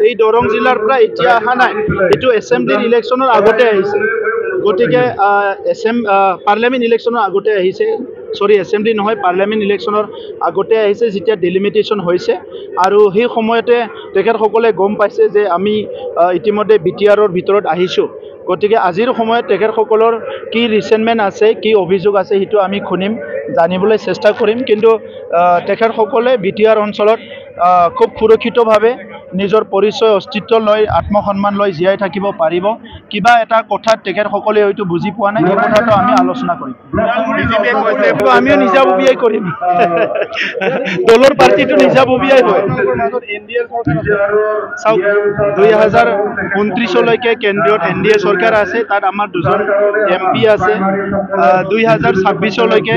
এই দৰং জিলাৰ পৰা এতিয়া অহা নাই, এইটো এছেম্বলিৰ ইলেকশ্যনৰ আগতে আহিছে। গতিকে পাৰ্লিয়ামেণ্ট ইলেকশ্যনৰ আগতে আহিছে, সৰি এছেম্বলি নহয়, পাৰ্লিয়ামেণ্ট ইলেকশ্যনৰ আগতে আহিছে যেতিয়া ডিলিমিটেশ্যন হৈছে। আৰু সেই সময়তে তেখেতসকলে গম পাইছে যে আমি ইতিমধ্যে BTRৰ ভিতৰত আহিছোঁ। গতিকে আজিৰ সময়ত তেখেতসকলৰ কি ৰিচেণ্টমেণ্ট আছে, কি অভিযোগ আছে, সেইটো আমি শুনিম, জানিবলৈ চেষ্টা কৰিম। কিন্তু তেখেতসকলে BTR অঞ্চলত খুব সুৰক্ষিতভাৱে নিজৰ পৰিচয় অস্তিত্ব লৈ আত্মসন্মান লৈ জীয়াই থাকিব পাৰিব। কিবা এটা কথাত তেখেতসকলে হয়তো বুজি পোৱা নাই, এই কথাটো আমি আলোচনা কৰিম। আমিও নিজাববীয়াই কৰিম, দলৰ পাৰ্টিটো নিজাববীয়াই হয়। চাওক, 2029লৈকে কেন্দ্ৰীয়ত NDA চৰকাৰ আছে, তাত আমাৰ 2জন MP আছে। 2026লৈকে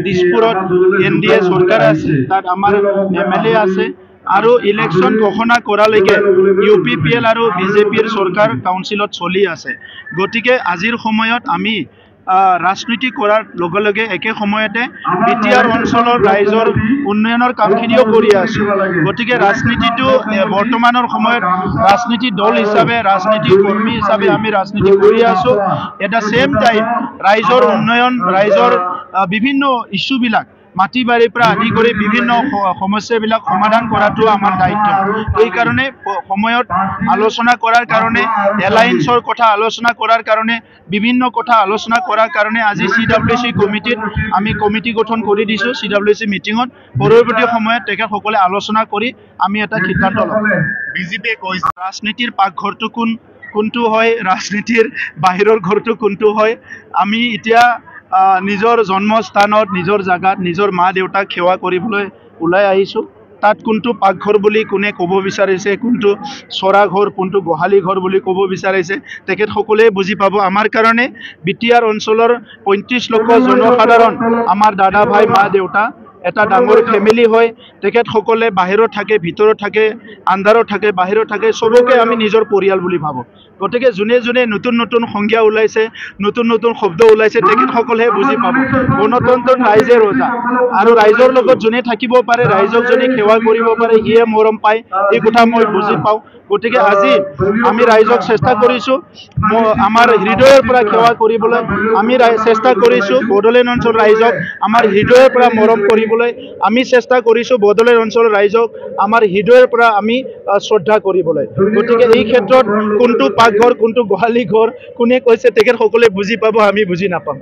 দিছপুৰত NDA চৰকাৰ আছে, তাত আমাৰ MLA আছে। আৰু ইলেকশ্যন ঘোষণা কৰালৈকে UPPL আৰু BJPৰ চৰকাৰ কাউন্সিলত চলি আছে। গতিকে আজিৰ সময়ত আমি ৰাজনীতি কৰাৰ লগে লগে একে সময়তে BTR অঞ্চলৰ ৰাইজৰ উন্নয়নৰ কামখিনিও কৰি আছোঁ। গতিকে ৰাজনীতিটো বৰ্তমানৰ সময়ত ৰাজনীতি দল হিচাপে, ৰাজনীতি কৰ্মী হিচাপে আমি ৰাজনীতি কৰি আছোঁ। এট দ্য ছেম টাইম ৰাইজৰ উন্নয়ন, ৰাইজৰ বিভিন্ন ইস্যুবিলাক, মাটি বাৰীৰ পৰা আদি কৰি বিভিন্ন সমস্যাবিলাক সমাধান কৰাটো আমাৰ দায়িত্ব। এইকাৰণে সময়ত আলোচনা কৰাৰ কাৰণে, এলায়েন্সৰ কথা আলোচনা কৰাৰ কাৰণে, বিভিন্ন কথা আলোচনা কৰাৰ কাৰণে আজি CWC কমিটিত আমি কমিটি গঠন কৰি দিছোঁ। CWC মিটিঙত পৰৱৰ্তী সময়ত তেখেতসকলে আলোচনা কৰি আমি এটা সিদ্ধান্ত ল'ম। বিজেপিয়ে কৈছে ৰাজনীতিৰ পাকঘৰটো কোনটো হয়, ৰাজনীতিৰ বাহিৰৰ ঘৰটো কোনটো হয়। আমি এতিয়া নিজৰ জন্মস্থানত, নিজৰ জাগাত, নিজৰ মা দেউতাক সেৱা কৰিবলৈ ওলাই আহিছোঁ। তাত কোনটো পাকঘৰ বুলি কোনে ক'ব বিচাৰিছে, কোনটো চৰা ঘৰ, কোনটো গোহালি ঘৰ বুলি ক'ব বিচাৰিছে, তেখেতসকলে বুজি পাব। আমাৰ কাৰণে BTR অঞ্চলৰ 35 লক্ষ জনসাধাৰণ আমাৰ দাদা ভাই, মা দেউতা, এটা ডাঙৰ ফেমিলি হয়। তেখেতসকলে বাহিৰত থাকে, ভিতৰত থাকে, আন্ধাৰত থাকে, বাহিৰত থাকে, চবকে আমি নিজৰ পৰিয়াল বুলি ভাবোঁ। গতিকে যোনে যোনে নতুন নতুন সংজ্ঞা ওলাইছে, নতুন নতুন শব্দ ওলাইছে, তেখেতসকলেহে বুজি পাব। গণতন্ত্ৰত ৰাইজে ৰজা, আৰু ৰাইজৰ লগত যোনে থাকিব পাৰে, ৰাইজক যোনে সেৱা কৰিব পাৰে, সিয়ে মৰম পায়, এই কথা মই বুজি পাওঁ। গতিকে আজি আমি ৰাইজক চেষ্টা কৰিছোঁ আমাৰ হৃদয়ৰ পৰা সেৱা কৰিবলৈ। আমি চেষ্টা কৰিছোঁ বড়োলেণ্ড অঞ্চলৰ ৰাইজক আমাৰ হৃদয়ৰ পৰা মৰম কৰিবলৈ। আমি চেষ্টা কৰিছোঁ বড়োলেণ্ড অঞ্চলৰ ৰাইজক আমাৰ হৃদয়ৰ পৰা আমি শ্ৰদ্ধা কৰিবলৈ। গতিকে এই ক্ষেত্ৰত কোনটো পাকঘৰ, কোনটো গোহালি ঘৰ কোনে কৈছে, তেখেতসকলে বুজি পাব, আমি বুজি নাপাম।